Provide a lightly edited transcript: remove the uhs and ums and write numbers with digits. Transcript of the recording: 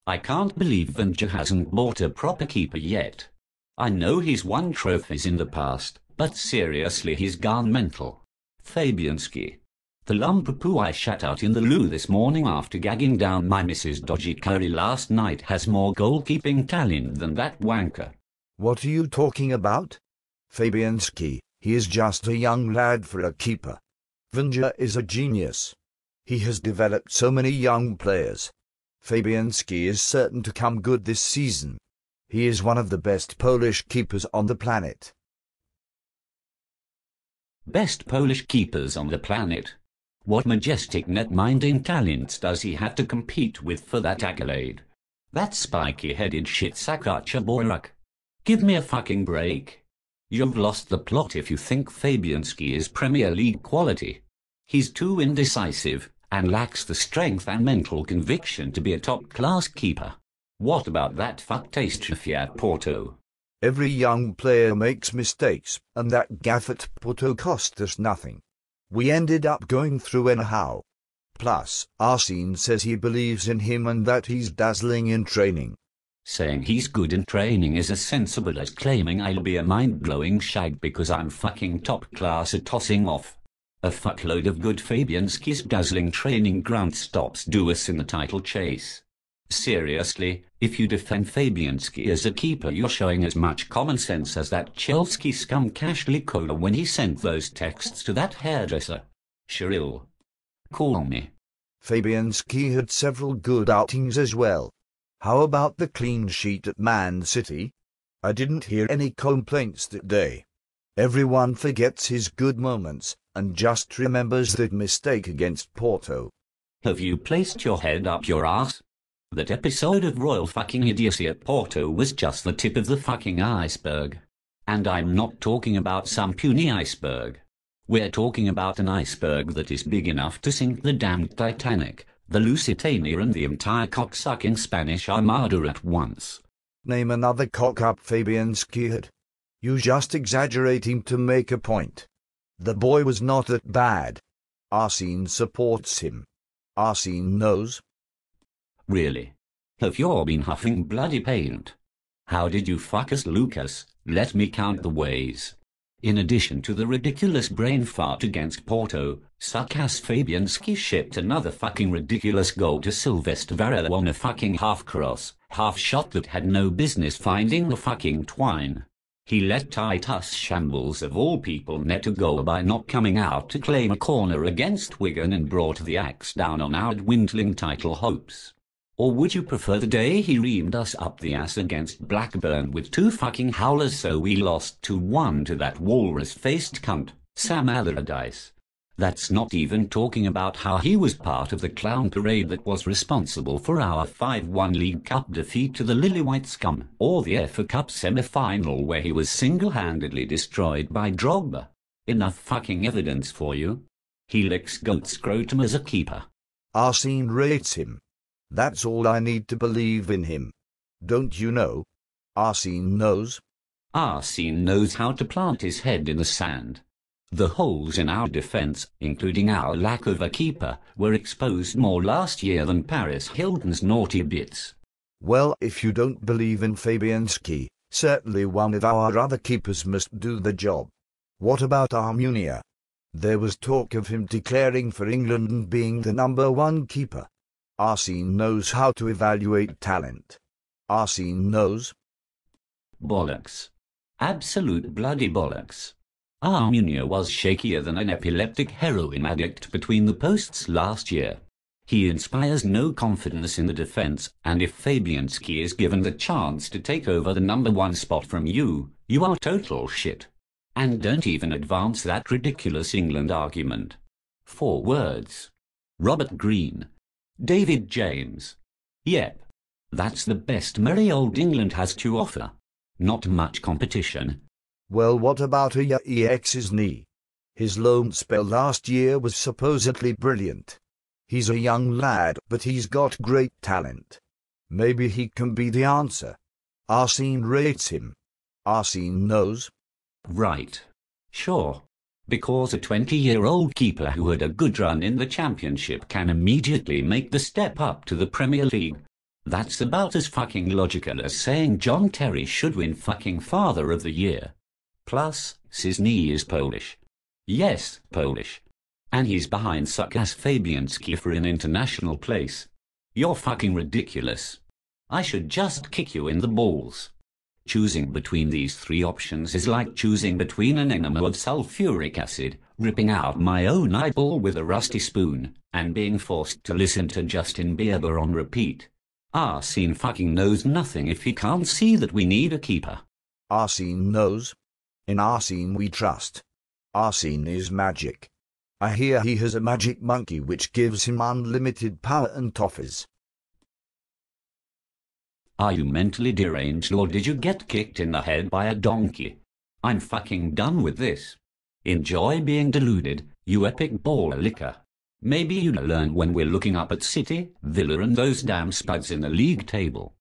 I can't believe Venger hasn't bought a proper keeper yet. I know he's won trophies in the past, but seriously he's gone mental. Fabianski. The lump of poo I shat out in the loo this morning after gagging down my Mrs. Dodgy Curry last night has more goalkeeping talent than that wanker. What are you talking about? Fabianski, he is just a young lad for a keeper. Venger is a genius. He has developed so many young players. Fabianski is certain to come good this season. He is one of the best Polish keepers on the planet. Best Polish keepers on the planet? What majestic net-minding talents does he have to compete with for that accolade? That spiky-headed shit-sack Archaborak. Give me a fucking break. You've lost the plot if you think Fabianski is Premier League quality. He's too indecisive, and lacks the strength and mental conviction to be a top-class keeper. What about that fuck-taste trophy at Porto? Every young player makes mistakes, and that gaff at Porto cost us nothing. We ended up going through anyhow. Plus, Arsene says he believes in him and that he's dazzling in training. Saying he's good in training is as sensible as claiming I'll be a mind-blowing shag because I'm fucking top-class at tossing off. A fuckload of good Fabianski's dazzling training ground stops do us in the title chase. Seriously, if you defend Fabianski as a keeper you're showing as much common sense as that Chelsea scum Ashley Cole when he sent those texts to that hairdresser. Cheryl. Call me. Fabianski had several good outings as well. How about the clean sheet at Man City? I didn't hear any complaints that day. Everyone forgets his good moments, and just remembers that mistake against Porto. Have you placed your head up your ass? That episode of royal fucking idiocy at Porto was just the tip of the fucking iceberg. And I'm not talking about some puny iceberg. We're talking about an iceberg that is big enough to sink the damned Titanic, the Lusitania and the entire cocksucking Spanish Armada at once. Name another cock-up Fabianski had. You just exaggerating to make a point. The boy was not that bad. Arsene supports him. Arsene knows. Really? Have you all been huffing bloody paint? How did you fuck us, Lucas? Let me count the ways. In addition to the ridiculous brain fart against Porto, suck-ass Fabianski shipped another fucking ridiculous goal to Sylvester Varela on a fucking half-cross, half-shot that had no business finding the fucking twine. He let Titus Shambles of all people net a goal by not coming out to claim a corner against Wigan and brought the axe down on our dwindling title hopes. Or would you prefer the day he reamed us up the ass against Blackburn with two fucking howlers so we lost 2-1 to that walrus-faced cunt, Sam Allardyce? That's not even talking about how he was part of the clown parade that was responsible for our 5-1 League Cup defeat to the Lily-White scum, or the FA Cup semi-final where he was single-handedly destroyed by Drogba. Enough fucking evidence for you. He licks goat scrotum as a keeper. Arsene rates him. That's all I need to believe in him. Don't you know? Arsene knows. Arsene knows how to plant his head in the sand. The holes in our defence, including our lack of a keeper, were exposed more last year than Paris Hilton's naughty bits. Well, if you don't believe in Fabianski, certainly one of our other keepers must do the job. What about Armunia? There was talk of him declaring for England and being the #1 keeper. Arsene knows how to evaluate talent. Arsene knows. Bollocks. Absolute bloody bollocks. Armunia was shakier than an epileptic heroin addict between the posts last year. He inspires no confidence in the defence, and if Fabianski is given the chance to take over the #1 spot from you, you are total shit. And don't even advance that ridiculous England argument. 4 words. Robert Greene. David James. Yep. That's the best merry old England has to offer. Not much competition. Well, what about EX's knee? His loan spell last year was supposedly brilliant. He's a young lad, but he's got great talent. Maybe he can be the answer. Arsene rates him. Arsene knows. Right. Sure. Because a 20-year-old keeper who had a good run in the Championship can immediately make the step up to the Premier League. That's about as fucking logical as saying John Terry should win fucking Father of the Year. Plus, Cisny is Polish. Yes, Polish. And he's behind suck-ass Fabianski for an international place. You're fucking ridiculous. I should just kick you in the balls. Choosing between these three options is like choosing between an enema of sulfuric acid, ripping out my own eyeball with a rusty spoon, and being forced to listen to Justin Bieber on repeat. Arsene fucking knows nothing if he can't see that we need a keeper. Arsene knows. In Arsene we trust. Arsene is magic. I hear he has a magic monkey which gives him unlimited power and toffees. Are you mentally deranged or did you get kicked in the head by a donkey? I'm fucking done with this. Enjoy being deluded, you epic baller licker. Maybe you'll learn when we're looking up at City, Villa and those damn spuds in the league table.